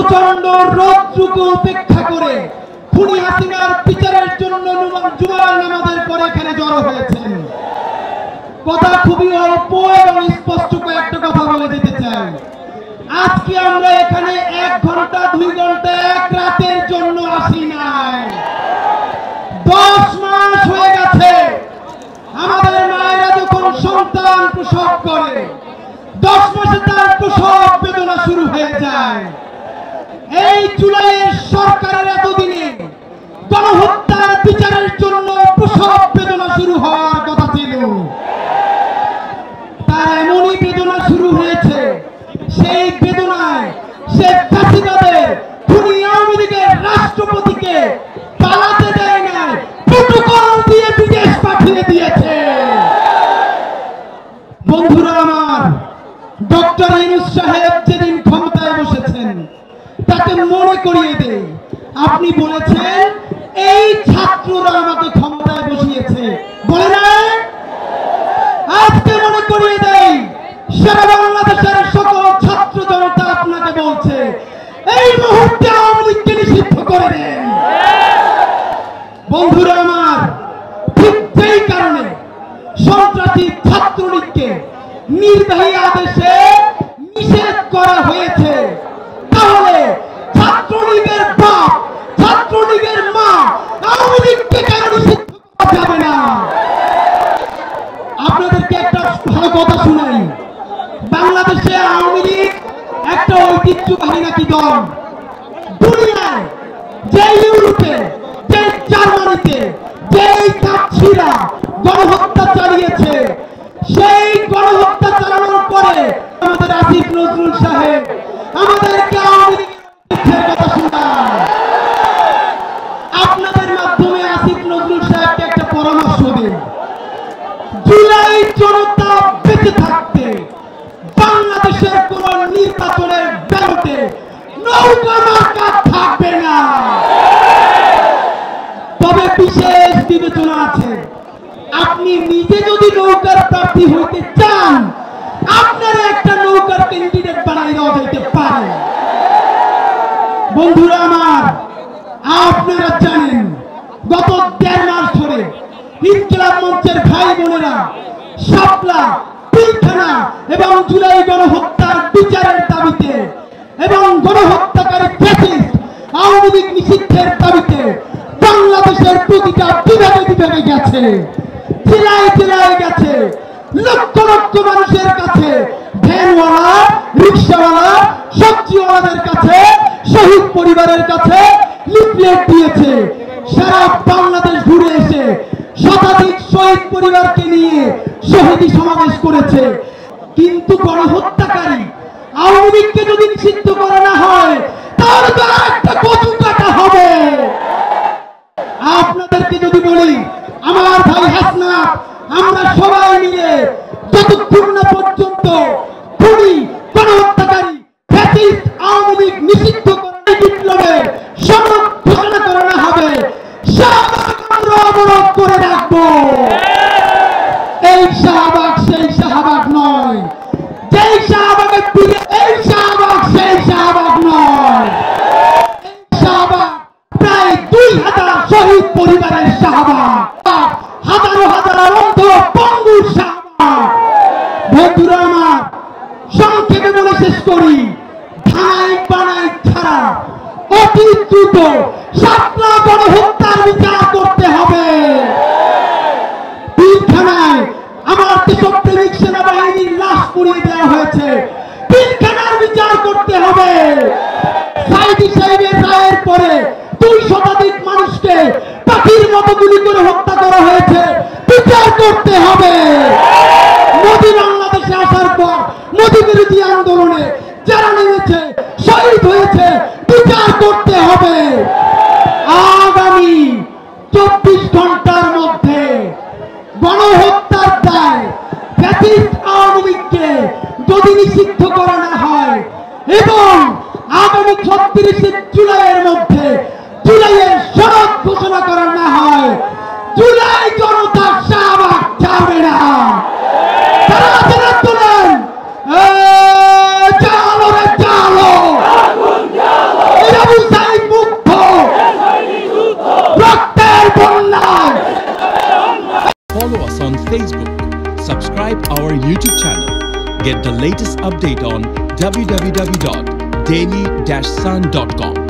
প্রচন্ড রোদটুকু উপেক্ষা করে খুনি হাসিনার বিচারের জন্য জুমার নামাজের পরে এখানে জড়ো হয়েছেন। কথা খুবই অল্প এবং স্পষ্ট কয়েকটা কথা বলে দিতে চাই। আজকে আমরা এখানে 1 ঘন্টা 2 ঘন্টা 1 রাতের জন্য আসি নাই। 10 মাস হয়ে গেছে আমাদের মায়েরা যখন সন্তান প্রসব করে 10 মাসে তার প্রসব বেদনা শুরু হয়ে যায়। এই জুলাইয়ের সরকারের এতদিনে গণহত্যার বিচারের জন্য প্রসব বেদনা শুরু হওয়ার কথা ছিল। তার এমনই বেদনা শুরু হয়েছে, সেই বেদনায় সে ফাঁসিবাদের খুনি আওয়ামী লীগের রাষ্ট্রপতিকে পালাতে দেয় নাই, প্রটোকল দিয়ে বিদেশ পাঠিয়ে দিয়েছে। বন্ধুরা আমার, ডক্টর ইউনূস সাহেব যেদিন ক্ষমতায় বসেছেন তাকে মনে করিয়ে দেই, আপনি বলেছেন এই ছাত্ররা আমাকে ক্ষমতায় বসিয়েছে, বলে না? আজকে মনে করিয়ে দেই, সারা বাংলাদেশের সকল ছাত্র জনতা আপনাকে বলছে এই মুহূর্তে আওয়ামী লীগকে নিষিদ্ধ করে দেন। বন্ধুরা আমার, ঠিক সেই কারণে সন্ত্রাসী ছাত্রলীগকে নির্বাহী আদেশে নিষেধ করা হয়েছে। তাহলে ছাত্রলীগের বাপ, ছাত্রলীগের মা আওয়ামী লীগকে কেন নিষিদ্ধ করা যাবে না? আপনাদেরকে একটা ভালো কথা শুনাই। বাংলাদেশে আওয়ামী লীগ একটা ঐতিহ্যবাহী নাকি দল। দুনিয়ায় যে ইউরোপে, যে জার্মানিতে, যে কাচ্ছিরা গণহত্যা চালিয়েছে, সেই গণহত্যা চালানোর পরে আমাদের আসিফ নজরুল সাহেব আমাদেরকে আওয়ামী লীগের কথা শোনায়। আপনাদের মাধ্যমে আসিফ নজরুল সাহেবকে একটা পরামর্শ দিন, জুলাই জনতা বেঁচে থাকতে বাংলাদেশের কোন নির্বাচনের ব্যালটে নৌকা মার্কা থাকবে না। তবে বিশেষ বিবেচনা আছে, আপনি নিজে যদি নৌকার প্রার্থী হইতে চান আপনারা একটা নৌকার ক্যান্ডিডেট বানাই দেওয়া যেতে পারে। বন্ধুরা আমার, আপনারা জানেন গত 1.5 মাস ধরে ইনকিলাব মঞ্চের ভাই বোনেরা শাপলা, পিলখানা এবং জুলাই গণহত্যার বিচারের দাবিতে এবং গণহত্যাকারী ফ্যাসিস্ট আওয়ামী লীগ নিষিদ্ধের দাবিতে বাংলাদেশের প্রতিটা বিভাগে বিভাগে গেছে, জেলায় জেলায় গেছে, লক্ষ লক্ষ মানুষের কাছে, ভ্যানওয়ালা, রিক্সাওয়ালা, সবজিওয়ালাদের কাছে, শহীদ পরিবারের কাছে লিফলেট দিয়েছে। সারা বাংলাদেশ ঘুরে এসে শতাধিক শহীদ পরিবারকে নিয়ে শহীদী সমাবেশ করেছে। কিন্তু গণহত্যাকারী আওয়ামী লীগকে যদি নিষিদ্ধ করা না হয় তাহলে তো একটা কচু কাটা হবে। আপনাদেরকে যদি বলি, আমার ভাই হাসনাত, আমরা সবাই মিলে যতক্ষণ না পর্যন্ত খুনি গণহত্যাকারী ফ্যাসিস্ট আওয়ামী লীগ নিষিদ্ধ করার বিপ্লবের সনদ ঘোষণা করা না হবে, শাহবাগ আমরা অবরোধ করে রাখবো। এই শাহবাগ সেই শাহবাগ নয়, যেই শাহবাগে এই শাহবাগ সেই শাহবাগ নয়। এই শাহবাগ প্রায় 2000 শহীদ পরিবারের শাহবাগ, হাজারো হাজার অন্ধ পঙ্গুর শাহবাগ। বন্ধুরা আমার, সংক্ষেপে বলে শেষ করি, ধানাই বানাই ছাড়া অতি দ্রুত শাপলা গণহত্যার বিচার করতে হবে। পিলখানায় আমার দেশপ্রেমিক সেনাবাহিনীর লাশ পুড়িয়ে দেওয়া হয়েছে, পিলখানার বিচার করতে হবে। সাইদি সাহেবের রায়ের পরে 2 শতাধিক মানুষকে পাখির মতো গুলি করে হত্যা করা হয়েছে, বিচার করতে হবে। মোদি বাংলাদেশে আসার পর মোদি বিরোধী আন্দোলনে যারা নেমেছে, শহীদ হয়েছে, বিচার করতে হবে। আগামী 24 ঘন্টার মধ্যে গণহত্যার দায় ফ্যাসিস্ট আওয়ামী লীগকে যদি নিষিদ্ধ করা না হয় এবং আগামী 36 জুলাইয়ের মধ্যে জুলাইয়ের সনদ ঘোষণা করা না হয়, জুলাই জনতা শাহবাগ ছাড়বে না। তারা যারা তোলেন চালো রে চালো, subscribe our YouTube channel. Get the latest update on www.daily-sun.com.